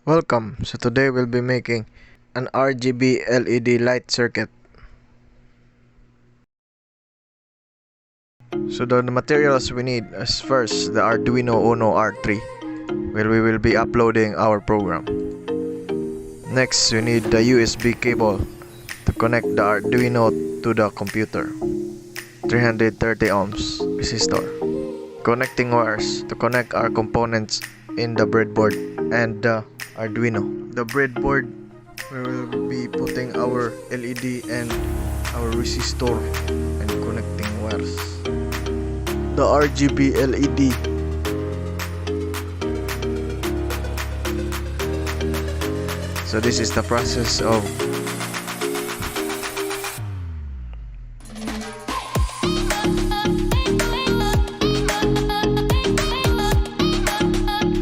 Welcome. So today we'll be making an RGB LED light circuit. So the materials we need is first the Arduino Uno R3, where we will be uploading our program. Next, we need the USB cable to connect the Arduino to the computer. 330 ohms resistor. Connecting wires to connect our components in the breadboard and the Arduino. The breadboard, we will be putting our LED and our resistor and connecting wires. The RGB LED. So this is the process of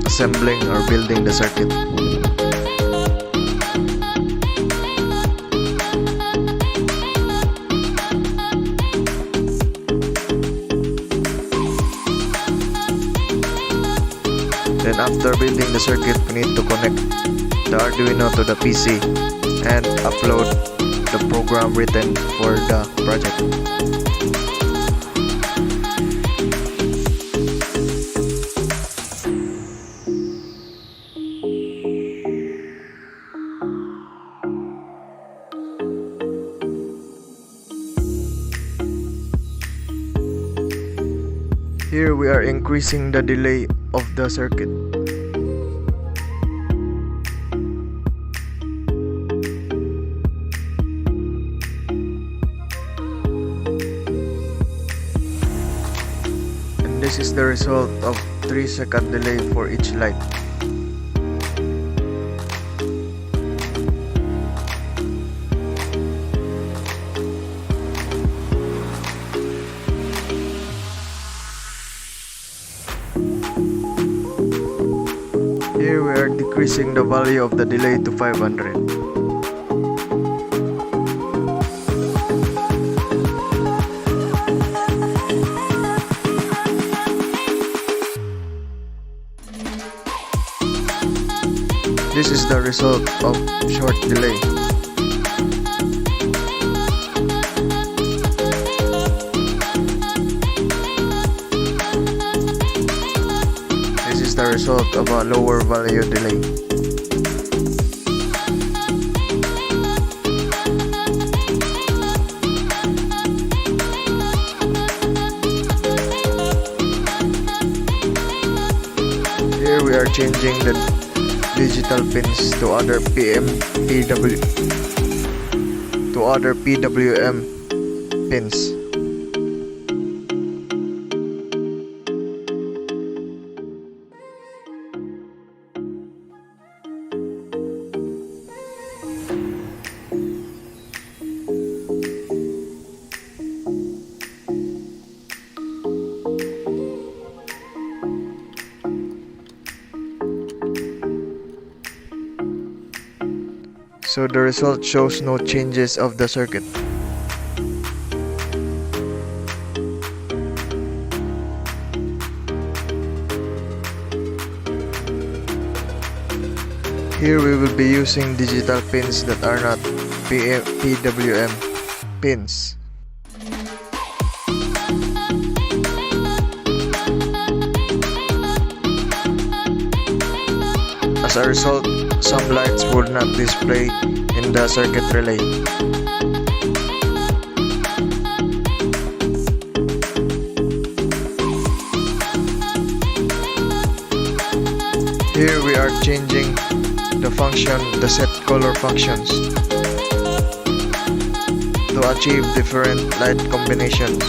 assembling or building the circuit. Then after building the circuit, we need to connect the Arduino to the PC and upload the program written for the project. Here we are increasing the delay of the circuit. And this is the result of 3-second delay for each light. Here we are decreasing the value of the delay to 500. This is the result of short delay. The result of a lower value delay. Here we are changing the digital pins to other PWM pins. So the result shows no changes of the circuit. Here we will be using digital pins that are not PWM pins. As a result, some lights would not display in the circuit relay. Here we are changing the set color functions to achieve different light combinations.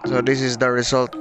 So this is the result